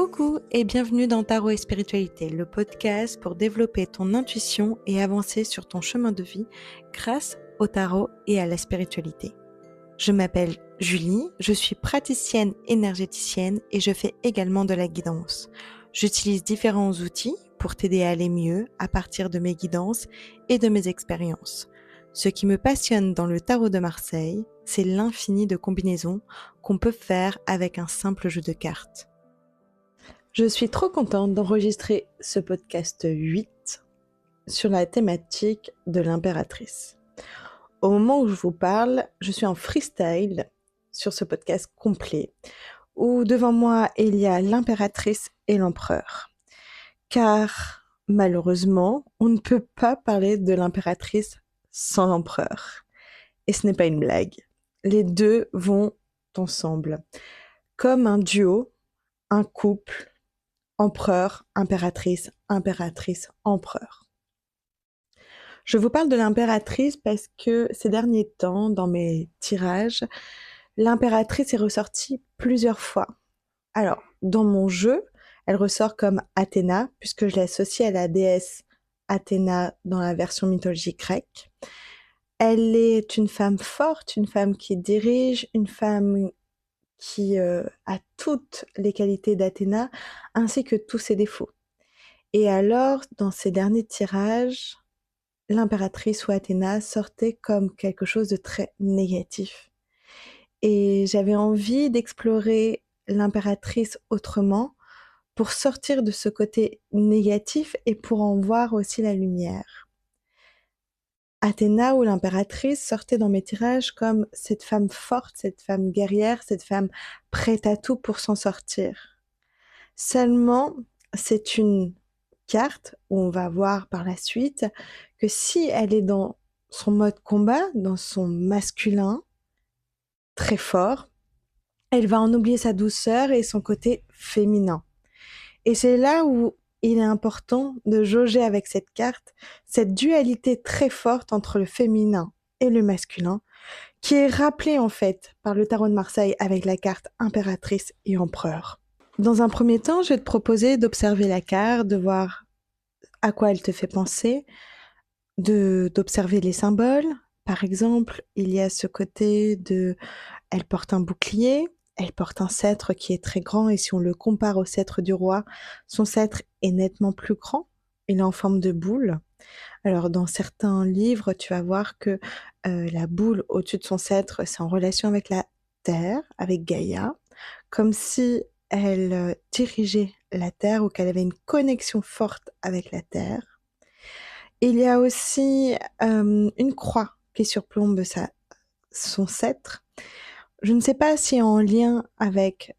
Coucou et bienvenue dans Tarot et Spiritualité, le podcast pour développer ton intuition et avancer sur ton chemin de vie grâce au tarot et à la spiritualité. Je m'appelle Julie, je suis praticienne énergéticienne et je fais également de la guidance. J'utilise différents outils pour t'aider à aller mieux à partir de mes guidances et de mes expériences. Ce qui me passionne dans le tarot de Marseille, c'est l'infini de combinaisons qu'on peut faire avec un simple jeu de cartes. Je suis trop contente d'enregistrer ce podcast 8 sur la thématique de l'impératrice. Au moment où je vous parle, je suis en freestyle sur ce podcast complet, où devant moi il y a l'impératrice et l'empereur. Car malheureusement, on ne peut pas parler de l'impératrice sans l'empereur. Et ce n'est pas une blague. Les deux vont ensemble, comme un duo, un couple, empereur, impératrice, impératrice, empereur. Je vous parle de l'impératrice parce que ces derniers temps, dans mes tirages, l'impératrice est ressortie plusieurs fois. Alors, dans mon jeu, elle ressort comme Athéna, puisque je l'associe à la déesse Athéna dans la version mythologique grecque. Elle est une femme forte, une femme qui dirige, une femme qui a toutes les qualités d'Athéna, ainsi que tous ses défauts. Et alors, dans ces derniers tirages, l'impératrice ou Athéna sortait comme quelque chose de très négatif. Et j'avais envie d'explorer l'impératrice autrement pour sortir de ce côté négatif et pour en voir aussi la lumière. Athéna ou l'impératrice sortait dans mes tirages comme cette femme forte, cette femme guerrière, cette femme prête à tout pour s'en sortir. Seulement, c'est une carte où on va voir par la suite que si elle est dans son mode combat, dans son masculin très fort, elle va en oublier sa douceur et son côté féminin. Et c'est là où il est important de jauger avec cette carte, cette dualité très forte entre le féminin et le masculin, qui est rappelée en fait par le tarot de Marseille avec la carte impératrice et empereur. Dans un premier temps, je vais te proposer d'observer la carte, de voir à quoi elle te fait penser, d'observer les symboles. Par exemple, il y a ce côté de... Elle porte un bouclier, elle porte un sceptre qui est très grand et si on le compare au sceptre du roi, son sceptre est nettement plus grand. Il est en forme de boule. Alors, dans certains livres, tu vas voir que la boule au-dessus de son sceptre, c'est en relation avec la Terre, avec Gaïa, comme si elle dirigeait la Terre ou qu'elle avait une connexion forte avec la Terre. Il y a aussi une croix qui surplombe son sceptre. Je ne sais pas si en lien avec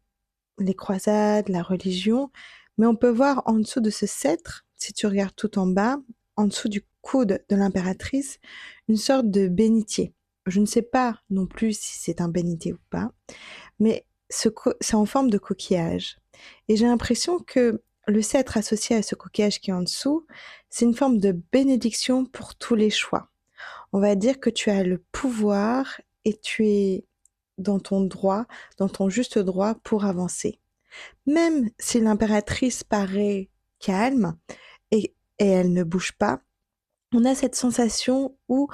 les croisades, la religion, mais on peut voir en dessous de ce sceptre, si tu regardes tout en bas, en dessous du coude de l'impératrice, une sorte de bénitier. Je ne sais pas non plus si c'est un bénitier ou pas, mais c'est en forme de coquillage. Et j'ai l'impression que le sceptre associé à ce coquillage qui est en dessous, c'est une forme de bénédiction pour tous les choix. On va dire que tu as le pouvoir et tu es dans ton droit, dans ton juste droit pour avancer. Même si l'impératrice paraît calme et elle ne bouge pas, on a cette sensation où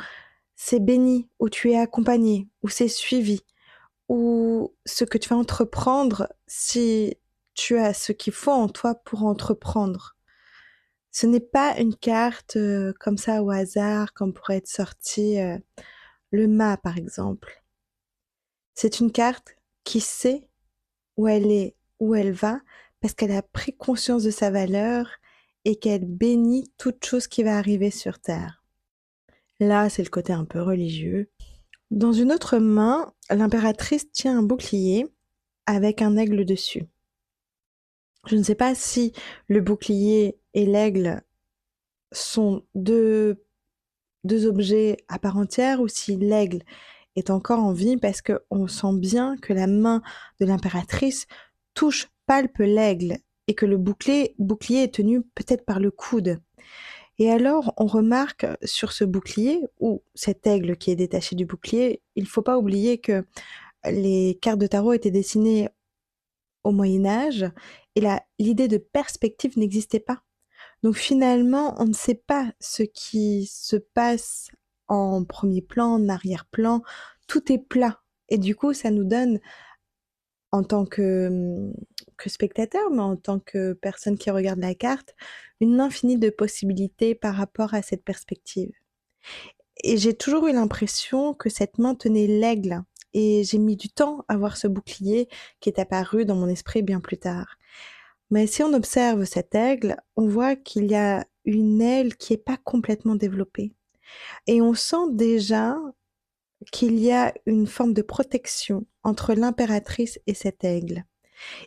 c'est béni, où tu es accompagné, où c'est suivi, où ce que tu vas entreprendre, si tu as ce qu'il faut en toi pour entreprendre. Ce n'est pas une carte comme ça au hasard, comme pourrait être sortie le mât par exemple. C'est une carte qui sait où elle est, où elle va, parce qu'elle a pris conscience de sa valeur et qu'elle bénit toute chose qui va arriver sur Terre. Là, c'est le côté un peu religieux. Dans une autre main, l'impératrice tient un bouclier avec un aigle dessus. Je ne sais pas si le bouclier et l'aigle sont deux objets à part entière ou si l'aigle est encore en vie parce qu'on sent bien que la main de l'impératrice palpe l'aigle et que le bouclier est tenu peut-être par le coude. Et alors, on remarque sur ce bouclier, ou cet aigle qui est détaché du bouclier, il ne faut pas oublier que les cartes de tarot étaient dessinées au Moyen Âge et l'idée de perspective n'existait pas. Donc finalement, on ne sait pas ce qui se passe en premier plan, en arrière-plan, tout est plat. Et du coup, ça nous donne, en tant que spectateur, mais en tant que personne qui regarde la carte, une infinie de possibilités par rapport à cette perspective. Et j'ai toujours eu l'impression que cette main tenait l'aigle, et j'ai mis du temps à voir ce bouclier qui est apparu dans mon esprit bien plus tard. Mais si on observe cet aigle, on voit qu'il y a une aile qui est pas complètement développée. Et on sent déjà qu'il y a une forme de protection entre l'impératrice et cet aigle.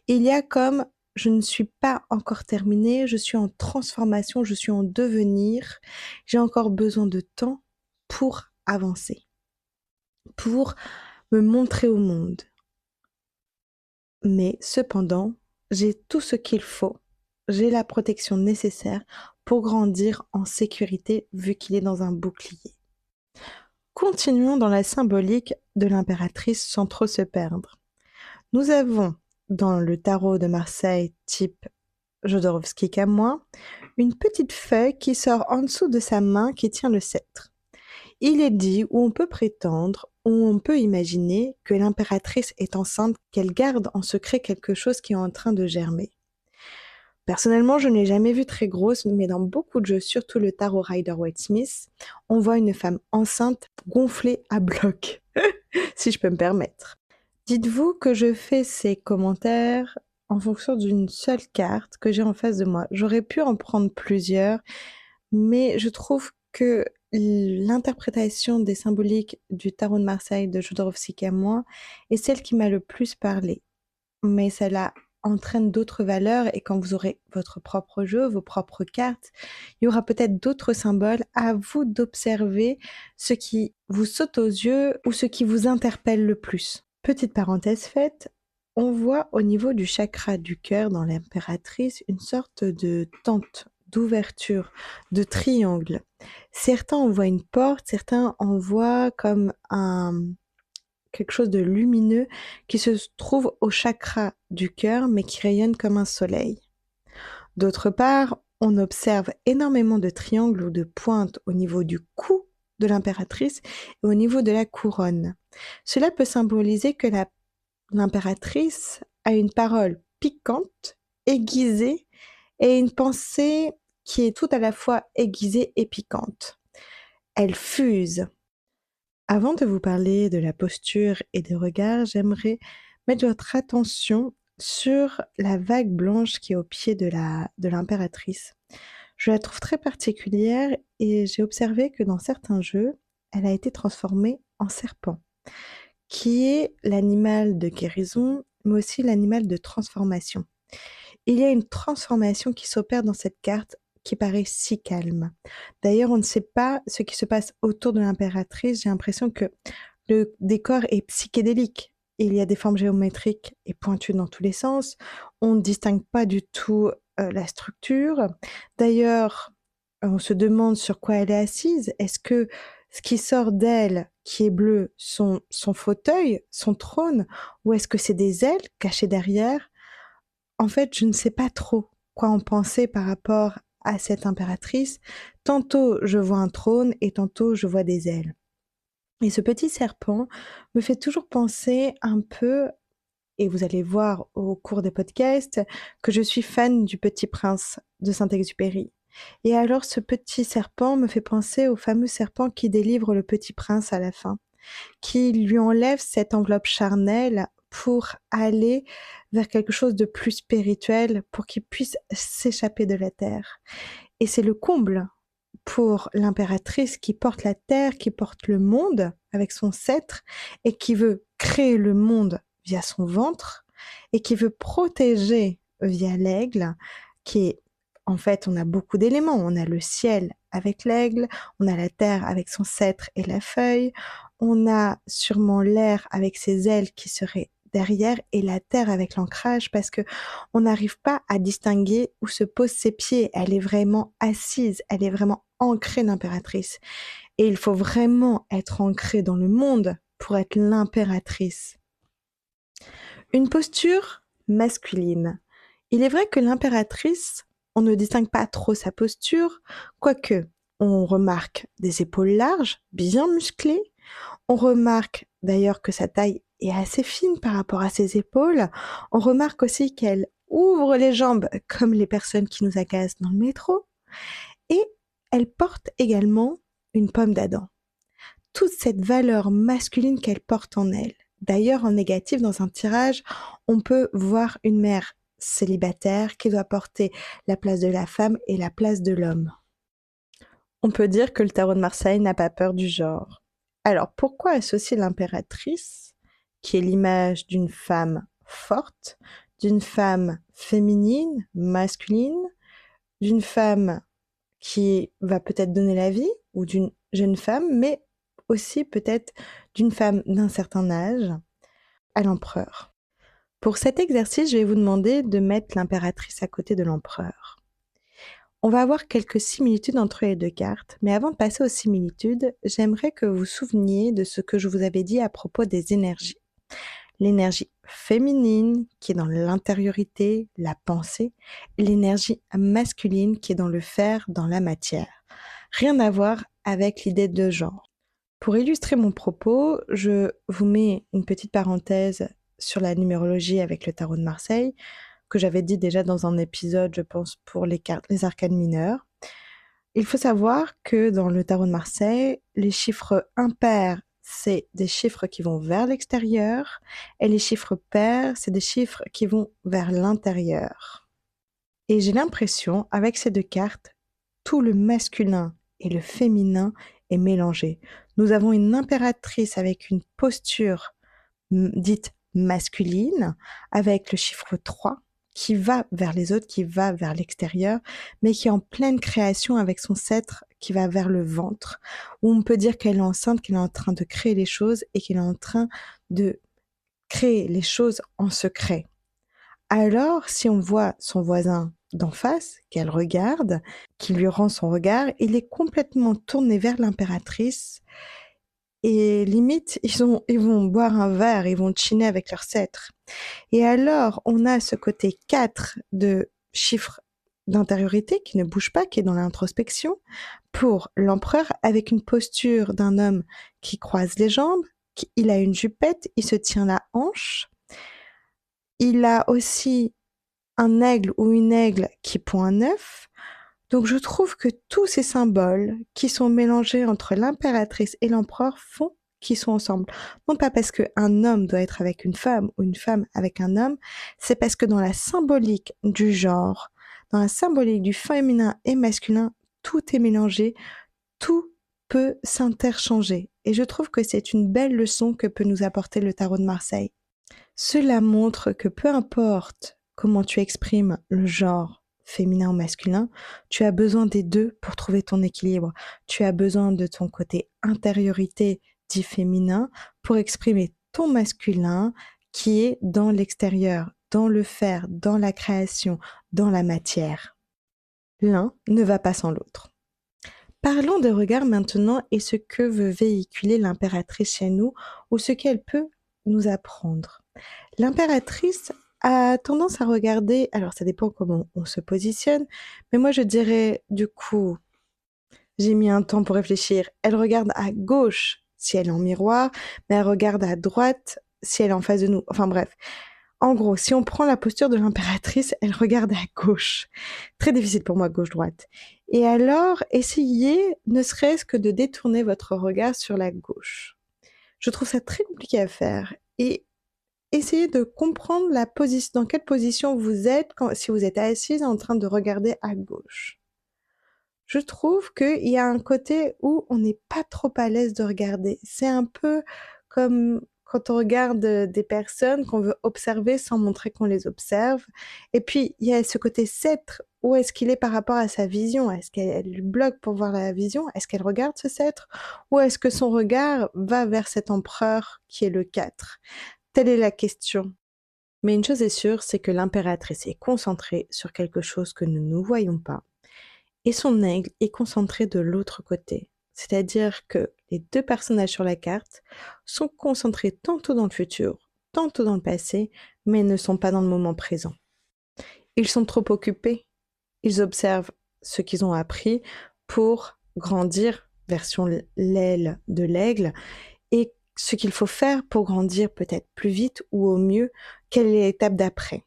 Il y a comme je ne suis pas encore terminée, je suis en transformation, je suis en devenir, j'ai encore besoin de temps pour avancer, pour me montrer au monde. Mais cependant, j'ai tout ce qu'il faut, j'ai la protection nécessaire pour grandir en sécurité vu qu'il est dans un bouclier. Continuons dans la symbolique de l'impératrice sans trop se perdre. Nous avons dans le tarot de Marseille type Jodorowsky-Camoin une petite feuille qui sort en dessous de sa main qui tient le sceptre. Il est dit ou on peut prétendre ou on peut imaginer que l'impératrice est enceinte, qu'elle garde en secret quelque chose qui est en train de germer. Personnellement, je ne l'ai jamais vue très grosse, mais dans beaucoup de jeux, surtout le tarot Rider-Waite-Smith, on voit une femme enceinte gonflée à bloc, si je peux me permettre. Dites-vous que je fais ces commentaires en fonction d'une seule carte que j'ai en face de moi. J'aurais pu en prendre plusieurs, mais je trouve que l'interprétation des symboliques du tarot de Marseille de Jodorowsky-Camoin est celle qui m'a le plus parlé. Mais cela entraîne d'autres valeurs et quand vous aurez votre propre jeu, vos propres cartes, il y aura peut-être d'autres symboles. À vous d'observer ce qui vous saute aux yeux ou ce qui vous interpelle le plus. Petite parenthèse faite, on voit au niveau du chakra du cœur dans l'impératrice une sorte de tente, d'ouverture, de triangle. Certains en voient une porte, certains en voient comme quelque chose de lumineux qui se trouve au chakra du cœur mais qui rayonne comme un soleil. D'autre part, on observe énormément de triangles ou de pointes au niveau du cou de l'impératrice et au niveau de la couronne. Cela peut symboliser que l'impératrice a une parole piquante, aiguisée et une pensée qui est tout à la fois aiguisée et piquante. Elle fuse. Avant de vous parler de la posture et des regards, j'aimerais mettre votre attention sur la vague blanche qui est au pied de l'impératrice. Je la trouve très particulière et j'ai observé que dans certains jeux, elle a été transformée en serpent, qui est l'animal de guérison, mais aussi l'animal de transformation. Il y a une transformation qui s'opère dans cette carte qui paraît si calme. D'ailleurs, on ne sait pas ce qui se passe autour de l'impératrice. J'ai l'impression que le décor est psychédélique. Il y a des formes géométriques et pointues dans tous les sens. On ne distingue pas du tout la structure. D'ailleurs, on se demande sur quoi elle est assise. Est-ce que ce qui sort d'elle, qui est bleu, son fauteuil, son trône, ou est-ce que c'est des ailes cachées derrière? En fait, je ne sais pas trop quoi en penser par rapport à cette impératrice. Tantôt je vois un trône et tantôt je vois des ailes. Et ce petit serpent me fait toujours penser un peu, et vous allez voir au cours des podcasts, que je suis fan du Petit Prince de Saint-Exupéry. Et alors ce petit serpent me fait penser au fameux serpent qui délivre le Petit Prince à la fin, qui lui enlève cette enveloppe charnelle pour aller vers quelque chose de plus spirituel, pour qu'il puisse s'échapper de la terre. Et c'est le comble pour l'impératrice qui porte la terre, qui porte le monde avec son sceptre et qui veut créer le monde via son ventre et qui veut protéger via l'aigle, qui est, en fait, on a beaucoup d'éléments. On a le ciel avec l'aigle, on a la terre avec son sceptre et la feuille, on a sûrement l'air avec ses ailes qui seraient derrière et la terre avec l'ancrage parce que on n'arrive pas à distinguer où se posent ses pieds. Elle est vraiment assise, elle est vraiment ancrée l'impératrice. Et il faut vraiment être ancré dans le monde pour être l'impératrice. Une posture masculine. Il est vrai que l'impératrice, on ne distingue pas trop sa posture, quoique on remarque des épaules larges, bien musclées. On remarque d'ailleurs que sa taille est assez fine par rapport à ses épaules. On remarque aussi qu'elle ouvre les jambes comme les personnes qui nous agacent dans le métro. Et elle porte également une pomme d'Adam. Toute cette valeur masculine qu'elle porte en elle. D'ailleurs, en négatif, dans un tirage, on peut voir une mère célibataire qui doit porter la place de la femme et la place de l'homme. On peut dire que le tarot de Marseille n'a pas peur du genre. Alors, pourquoi associer l'impératrice, qui est l'image d'une femme forte, d'une femme féminine, masculine, d'une femme qui va peut-être donner la vie, ou d'une jeune femme, mais aussi peut-être d'une femme d'un certain âge, à l'empereur. Pour cet exercice, je vais vous demander de mettre l'impératrice à côté de l'empereur. On va avoir quelques similitudes entre les deux cartes, mais avant de passer aux similitudes, j'aimerais que vous vous souveniez de ce que je vous avais dit à propos des énergies. L'énergie féminine qui est dans l'intériorité, la pensée, et l'énergie masculine qui est dans le faire, dans la matière. Rien à voir avec l'idée de genre. Pour illustrer mon propos, je vous mets une petite parenthèse sur la numérologie avec le tarot de Marseille, que j'avais dit déjà dans un épisode, je pense, pour les arcanes mineures. Il faut savoir que dans le tarot de Marseille, les chiffres impairs, c'est des chiffres qui vont vers l'extérieur, et les chiffres pairs, c'est des chiffres qui vont vers l'intérieur. Et j'ai l'impression, avec ces deux cartes, tout le masculin et le féminin est mélangé. Nous avons une impératrice avec une posture dite masculine, avec le chiffre 3, qui va vers les autres, qui va vers l'extérieur, mais qui est en pleine création avec son sceptre qui va vers le ventre, où on peut dire qu'elle est enceinte, qu'elle est en train de créer les choses et qu'elle est en train de créer les choses en secret. Alors, si on voit son voisin d'en face, qu'elle regarde, qui lui rend son regard, il est complètement tourné vers l'impératrice et limite, ils vont boire un verre, ils vont chiner avec leur sceptre. Et alors, on a ce côté 4 de chiffres d'intériorité qui ne bouge pas, qui est dans l'introspection, pour l'empereur avec une posture d'un homme qui croise les jambes, il a une jupette, il se tient la hanche, il a aussi un aigle ou une aigle qui pond un œuf. Donc je trouve que tous ces symboles qui sont mélangés entre l'impératrice et l'empereur font qu'ils sont ensemble. Non pas parce qu'un homme doit être avec une femme ou une femme avec un homme, c'est parce que dans la symbolique du genre, dans la symbolique du féminin et masculin, tout est mélangé, tout peut s'interchanger. Et je trouve que c'est une belle leçon que peut nous apporter le tarot de Marseille. Cela montre que peu importe comment tu exprimes le genre féminin ou masculin, tu as besoin des deux pour trouver ton équilibre. Tu as besoin de ton côté intériorité dit féminin pour exprimer ton masculin qui est dans l'extérieur, dans le faire, dans la création, dans la matière. L'un ne va pas sans l'autre. Parlons des regards maintenant et ce que veut véhiculer l'impératrice chez nous ou ce qu'elle peut nous apprendre. L'impératrice a tendance à regarder, alors ça dépend comment on se positionne, mais moi je dirais du coup, j'ai mis un temps pour réfléchir, elle regarde à gauche si elle est en miroir, mais elle regarde à droite si elle est en face de nous. Enfin bref, en gros, si on prend la posture de l'impératrice, elle regarde à gauche. Très difficile pour moi, gauche-droite. Et alors, essayez ne serait-ce que de détourner votre regard sur la gauche. Je trouve ça très compliqué à faire. Et essayez de comprendre la position, dans quelle position vous êtes si vous êtes assise en train de regarder à gauche. Je trouve qu'il y a un côté où on n'est pas trop à l'aise de regarder. C'est un peu comme quand on regarde des personnes qu'on veut observer sans montrer qu'on les observe. Et puis, il y a ce côté sceptre. Où est-ce qu'il est par rapport à sa vision? Est-ce qu'elle lui bloque pour voir la vision? Est-ce qu'elle regarde ce sceptre? Ou est-ce que son regard va vers cet empereur qui est le 4? Telle est la question. Mais une chose est sûre, c'est que l'impératrice est concentrée sur quelque chose que nous ne voyons pas. Et son aigle est concentré de l'autre côté. C'est-à-dire que les deux personnages sur la carte sont concentrés tantôt dans le futur, tantôt dans le passé, mais ne sont pas dans le moment présent. Ils sont trop occupés. Ils observent ce qu'ils ont appris pour grandir, version l'aile de l'aigle, et ce qu'il faut faire pour grandir peut-être plus vite ou au mieux, quelle est l'étape d'après.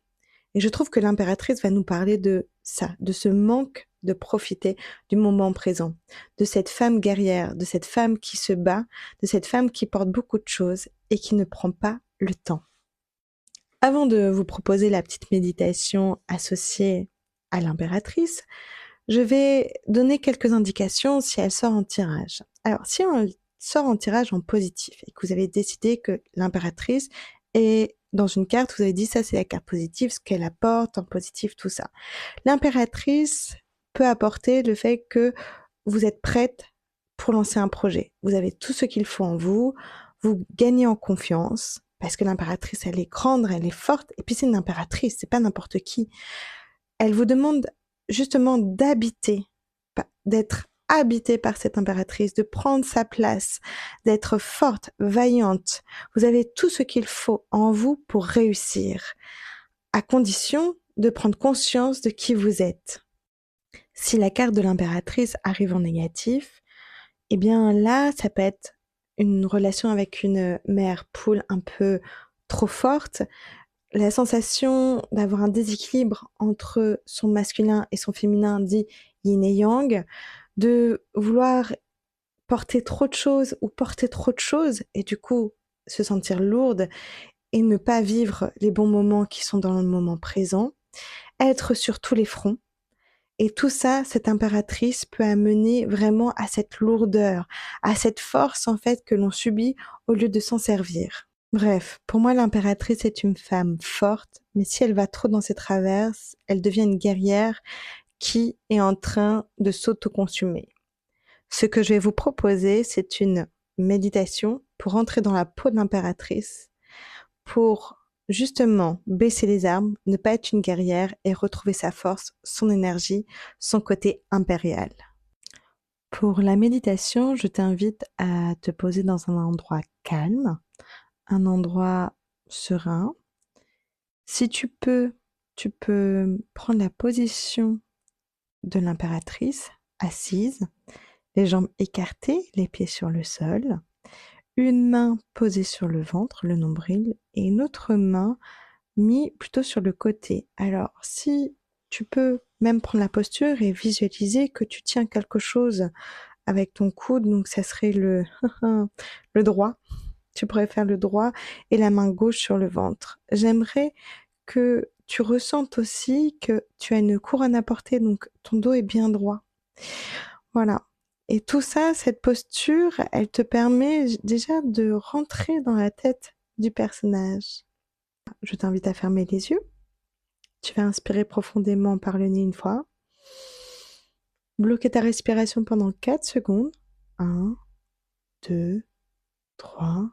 Et je trouve que l'impératrice va nous parler de ça, de ce manque de profiter du moment présent, de cette femme guerrière, de cette femme qui se bat, de cette femme qui porte beaucoup de choses et qui ne prend pas le temps. Avant de vous proposer la petite méditation associée à l'impératrice, je vais donner quelques indications si elle sort en tirage. Alors, si on sort en tirage en positif et que vous avez décidé que l'impératrice est dans une carte, vous avez dit ça c'est la carte positive, ce qu'elle apporte en positif, tout ça. L'impératrice peut apporter le fait que vous êtes prête pour lancer un projet. Vous avez tout ce qu'il faut en vous, vous gagnez en confiance, parce que l'impératrice, elle est grande, elle est forte, et puis c'est une impératrice, c'est pas n'importe qui. Elle vous demande justement d'habiter, d'être habitée par cette impératrice, de prendre sa place, d'être forte, vaillante. Vous avez tout ce qu'il faut en vous pour réussir, à condition de prendre conscience de qui vous êtes. Si la carte de l'impératrice arrive en négatif, eh bien là, ça peut être une relation avec une mère poule un peu trop forte, la sensation d'avoir un déséquilibre entre son masculin et son féminin dit yin et yang, de vouloir porter trop de choses ou porter trop de choses et du coup se sentir lourde et ne pas vivre les bons moments qui sont dans le moment présent, être sur tous les fronts. Et tout ça, cette impératrice peut amener vraiment à cette lourdeur, à cette force en fait que l'on subit au lieu de s'en servir. Bref, pour moi l'impératrice est une femme forte, mais si elle va trop dans ses traverses, elle devient une guerrière qui est en train de s'autoconsumer. Ce que je vais vous proposer, c'est une méditation pour entrer dans la peau de l'impératrice, pour justement baisser les armes, ne pas être une guerrière et retrouver sa force, son énergie, son côté impérial. Pour la méditation, je t'invite à te poser dans un endroit calme, un endroit serein. Si tu peux prendre la position de l'impératrice, assise, les jambes écartées, les pieds sur le sol, une main posée sur le ventre, le nombril, et une autre main mise plutôt sur le côté. Alors, si tu peux même prendre la posture et visualiser que tu tiens quelque chose avec ton coude, donc ça serait le droit. Tu pourrais faire le droit et la main gauche sur le ventre. J'aimerais que tu ressentes aussi que tu as une couronne à porter, donc ton dos est bien droit. Voilà. Et tout ça, cette posture, elle te permet déjà de rentrer dans la tête du personnage. Je t'invite à fermer les yeux. Tu vas inspirer profondément par le nez une fois. Bloquer ta respiration pendant 4 secondes. 1, 2, 3,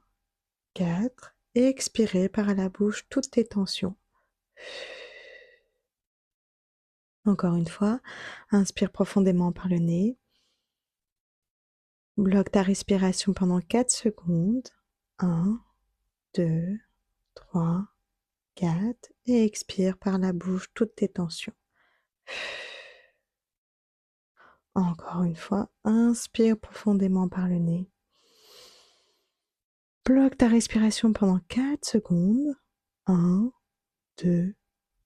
4. Et expirer par la bouche toutes tes tensions. Encore une fois, inspire profondément par le nez. Bloque ta respiration pendant 4 secondes. 1, 2, 3, 4. Et expire par la bouche toutes tes tensions. Encore une fois, inspire profondément par le nez. Bloque ta respiration pendant 4 secondes. 1, 2,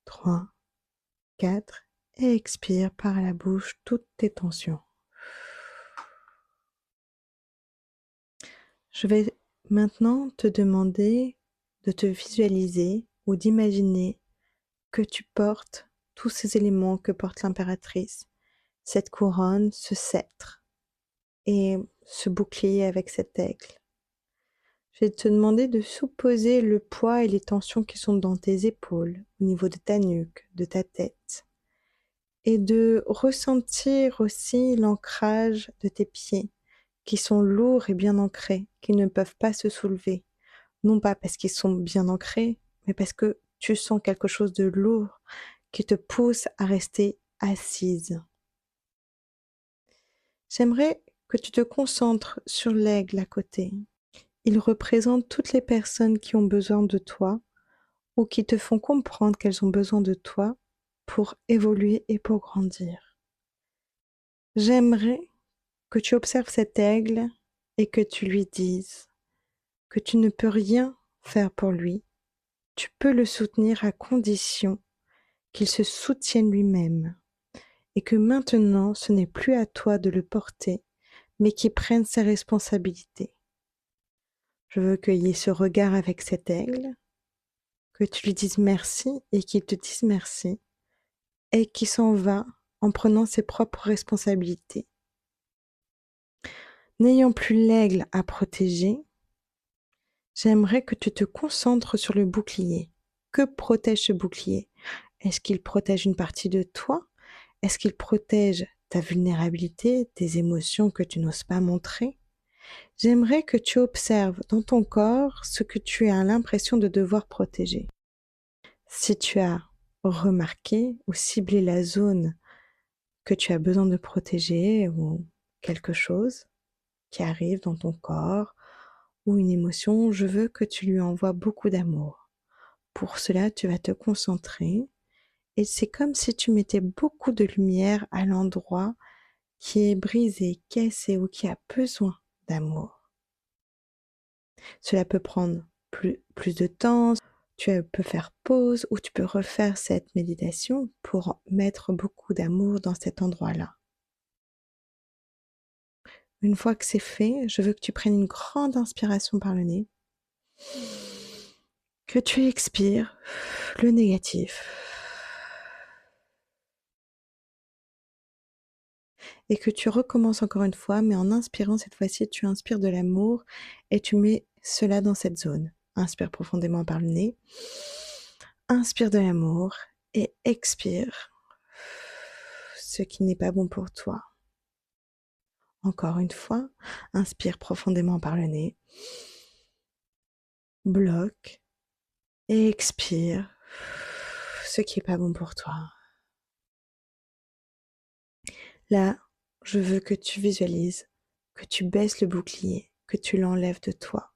3, 4. Et expire par la bouche toutes tes tensions. Je vais maintenant te demander de te visualiser ou d'imaginer que tu portes tous ces éléments que porte l'impératrice, cette couronne, ce sceptre et ce bouclier avec cet aigle. Je vais te demander de supposer le poids et les tensions qui sont dans tes épaules, au niveau de ta nuque, de ta tête, et de ressentir aussi l'ancrage de tes pieds, qui sont lourds et bien ancrés, qui ne peuvent pas se soulever. Non pas parce qu'ils sont bien ancrés, mais parce que tu sens quelque chose de lourd qui te pousse à rester assise. J'aimerais que tu te concentres sur l'aigle à côté. Il représente toutes les personnes qui ont besoin de toi ou qui te font comprendre qu'elles ont besoin de toi pour évoluer et pour grandir. J'aimerais que tu observes cet aigle et que tu lui dises que tu ne peux rien faire pour lui. Tu peux le soutenir à condition qu'il se soutienne lui-même et que maintenant ce n'est plus à toi de le porter, mais qu'il prenne ses responsabilités. Je veux qu'il y ait ce regard avec cet aigle, que tu lui dises merci et qu'il te dise merci et qu'il s'en va en prenant ses propres responsabilités. N'ayant plus l'aigle à protéger, j'aimerais que tu te concentres sur le bouclier. Que protège ce bouclier? Est-ce qu'il protège une partie de toi? Est-ce qu'il protège ta vulnérabilité, tes émotions que tu n'oses pas montrer? J'aimerais que tu observes dans ton corps ce que tu as l'impression de devoir protéger. Si tu as remarqué ou ciblé la zone que tu as besoin de protéger ou quelque chose qui arrive dans ton corps ou une émotion, je veux que tu lui envoies beaucoup d'amour. Pour cela, tu vas te concentrer et c'est comme si tu mettais beaucoup de lumière à l'endroit qui est brisé, cassé ou qui a besoin d'amour. Cela peut prendre plus de temps, tu peux faire pause ou tu peux refaire cette méditation pour mettre beaucoup d'amour dans cet endroit-là. Une fois que c'est fait, je veux que tu prennes une grande inspiration par le nez, que tu expires le négatif et que tu recommences encore une fois, mais en inspirant cette fois-ci, tu inspires de l'amour et tu mets cela dans cette zone. Inspire profondément par le nez, inspire de l'amour et expire ce qui n'est pas bon pour toi. Encore une fois, inspire profondément par le nez, bloque et expire ce qui n'est pas bon pour toi. Là, je veux que tu visualises, que tu baisses le bouclier, que tu l'enlèves de toi,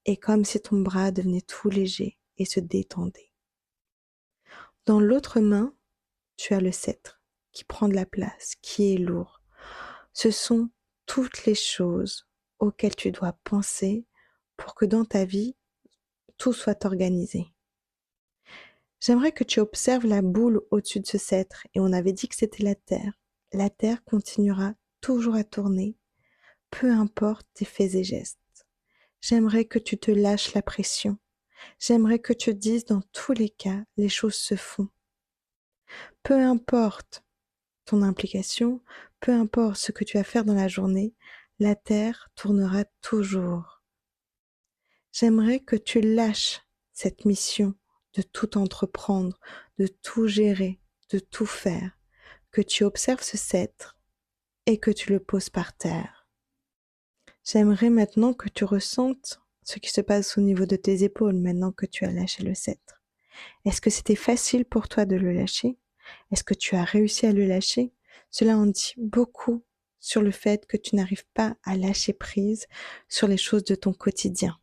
et comme si ton bras devenait tout léger et se détendait. Dans l'autre main, tu as le sceptre qui prend de la place, qui est lourd. Ce sont toutes les choses auxquelles tu dois penser pour que dans ta vie, tout soit organisé. J'aimerais que tu observes la boule au-dessus de ce sceptre et on avait dit que c'était la Terre. La Terre continuera toujours à tourner, peu importe tes faits et gestes. J'aimerais que tu te lâches la pression. J'aimerais que tu dises dans tous les cas, les choses se font. Peu importe ton implication, peu importe ce que tu vas faire dans la journée, la Terre tournera toujours. J'aimerais que tu lâches cette mission de tout entreprendre, de tout gérer, de tout faire, que tu observes ce sceptre et que tu le poses par terre. J'aimerais maintenant que tu ressentes ce qui se passe au niveau de tes épaules maintenant que tu as lâché le sceptre. Est-ce que c'était facile pour toi de le lâcher? Est-ce que tu as réussi à le lâcher? Cela en dit beaucoup sur le fait que tu n'arrives pas à lâcher prise sur les choses de ton quotidien.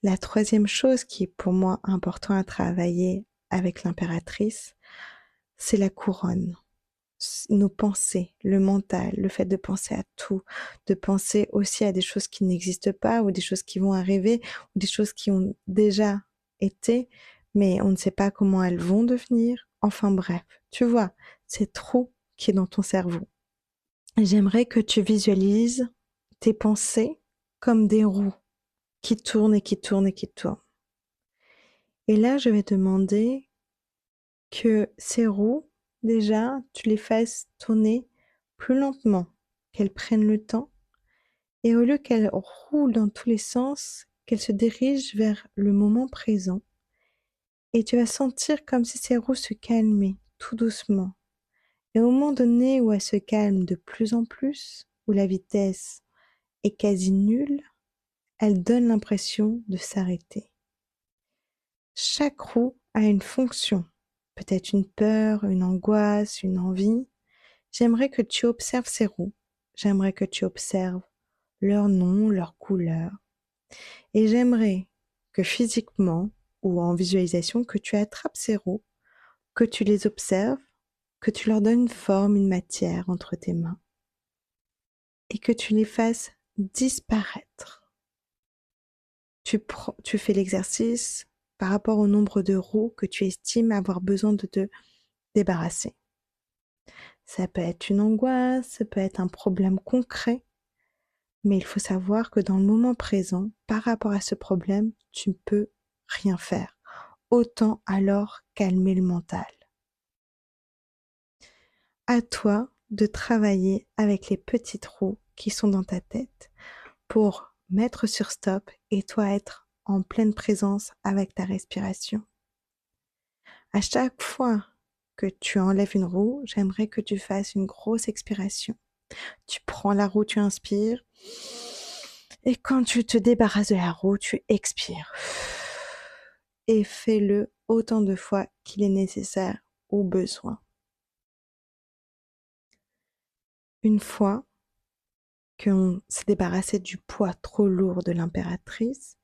La troisième chose qui est pour moi important à travailler avec l'impératrice, c'est la couronne. Nos pensées, le mental, le fait de penser à tout, de penser aussi à des choses qui n'existent pas ou des choses qui vont arriver ou des choses qui ont déjà été, mais on ne sait pas comment elles vont devenir. Enfin bref, tu vois, c'est trop qui est dans ton cerveau. J'aimerais que tu visualises tes pensées comme des roues qui tournent et qui tournent et qui tournent. Et là, je vais te demander que ces roues, déjà, tu les fasses tourner plus lentement, qu'elles prennent le temps, et au lieu qu'elles roulent dans tous les sens, qu'elles se dirigent vers le moment présent. Et tu vas sentir comme si ces roues se calmaient tout doucement. Et au moment donné où elles se calment de plus en plus, où la vitesse est quasi nulle, elles donnent l'impression de s'arrêter. Chaque roue a une fonction, peut-être une peur, une angoisse, une envie. J'aimerais que tu observes ces roues. J'aimerais que tu observes leur nom, leur couleur. Et j'aimerais que physiquement, ou en visualisation que tu attrapes ces roues, que tu les observes, que tu leur donnes une forme, une matière entre tes mains et que tu les fasses disparaître. Tu fais l'exercice par rapport au nombre de roues que tu estimes avoir besoin de te débarrasser. Ça peut être une angoisse, ça peut être un problème concret, mais il faut savoir que dans le moment présent, par rapport à ce problème, tu ne peux rien faire. Autant alors calmer le mental. À toi de travailler avec les petites roues qui sont dans ta tête pour mettre sur stop et toi être en pleine présence avec ta respiration. À chaque fois que tu enlèves une roue, j'aimerais que tu fasses une grosse expiration. Tu prends la roue, tu inspires. Et quand tu te débarrasses de la roue, tu expires. Et fais-le autant de fois qu'il est nécessaire ou besoin. Une fois qu'on s'est débarrassé du poids trop lourd de l'impératrice,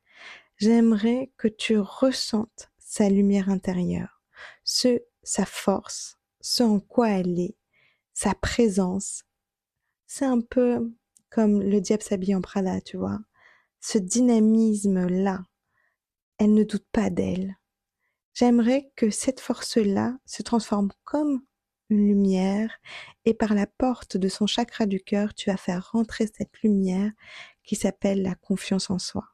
j'aimerais que tu ressentes sa lumière intérieure, sa force, ce en quoi elle est, sa présence. C'est un peu comme le diable s'habille en Prada, tu vois. Ce dynamisme-là, elle ne doute pas d'elle. J'aimerais que cette force-là se transforme comme une lumière et par la porte de son chakra du cœur, tu vas faire rentrer cette lumière qui s'appelle la confiance en soi.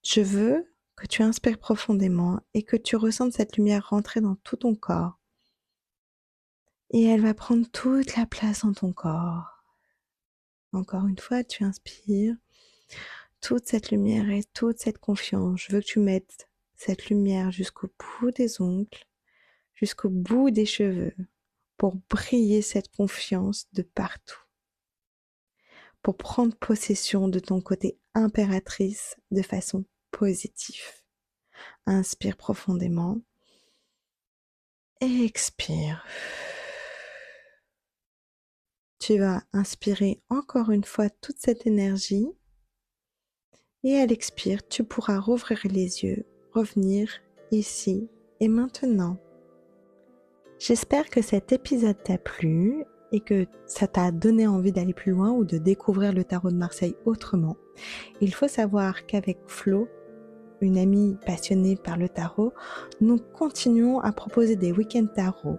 Je veux que tu inspires profondément et que tu ressentes cette lumière rentrer dans tout ton corps. Et elle va prendre toute la place dans ton corps. Encore une fois, tu inspires toute cette lumière et toute cette confiance. Je veux que tu mettes cette lumière jusqu'au bout des ongles, jusqu'au bout des cheveux, pour briller cette confiance de partout, pour prendre possession de ton côté impératrice de façon positive. Inspire profondément et expire. Tu vas inspirer encore une fois toute cette énergie et à l'expire, tu pourras rouvrir les yeux, revenir ici et maintenant. J'espère que cet épisode t'a plu et que ça t'a donné envie d'aller plus loin ou de découvrir le tarot de Marseille autrement. Il faut savoir qu'avec Flo, une amie passionnée par le tarot, nous continuons à proposer des week-ends tarot.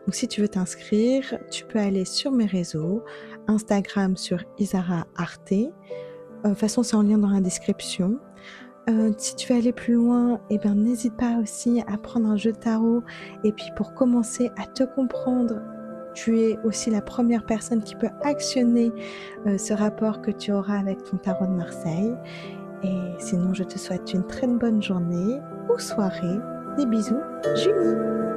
Donc si tu veux t'inscrire, tu peux aller sur mes réseaux, Instagram sur Isara Arte. De toute façon, c'est en lien dans la description. Si tu veux aller plus loin, n'hésite pas aussi à prendre un jeu de tarot. Et puis pour commencer à te comprendre, tu es aussi la première personne qui peut actionner ce rapport que tu auras avec ton tarot de Marseille. Et sinon, je te souhaite une très bonne journée ou soirée. Des bisous, Julie!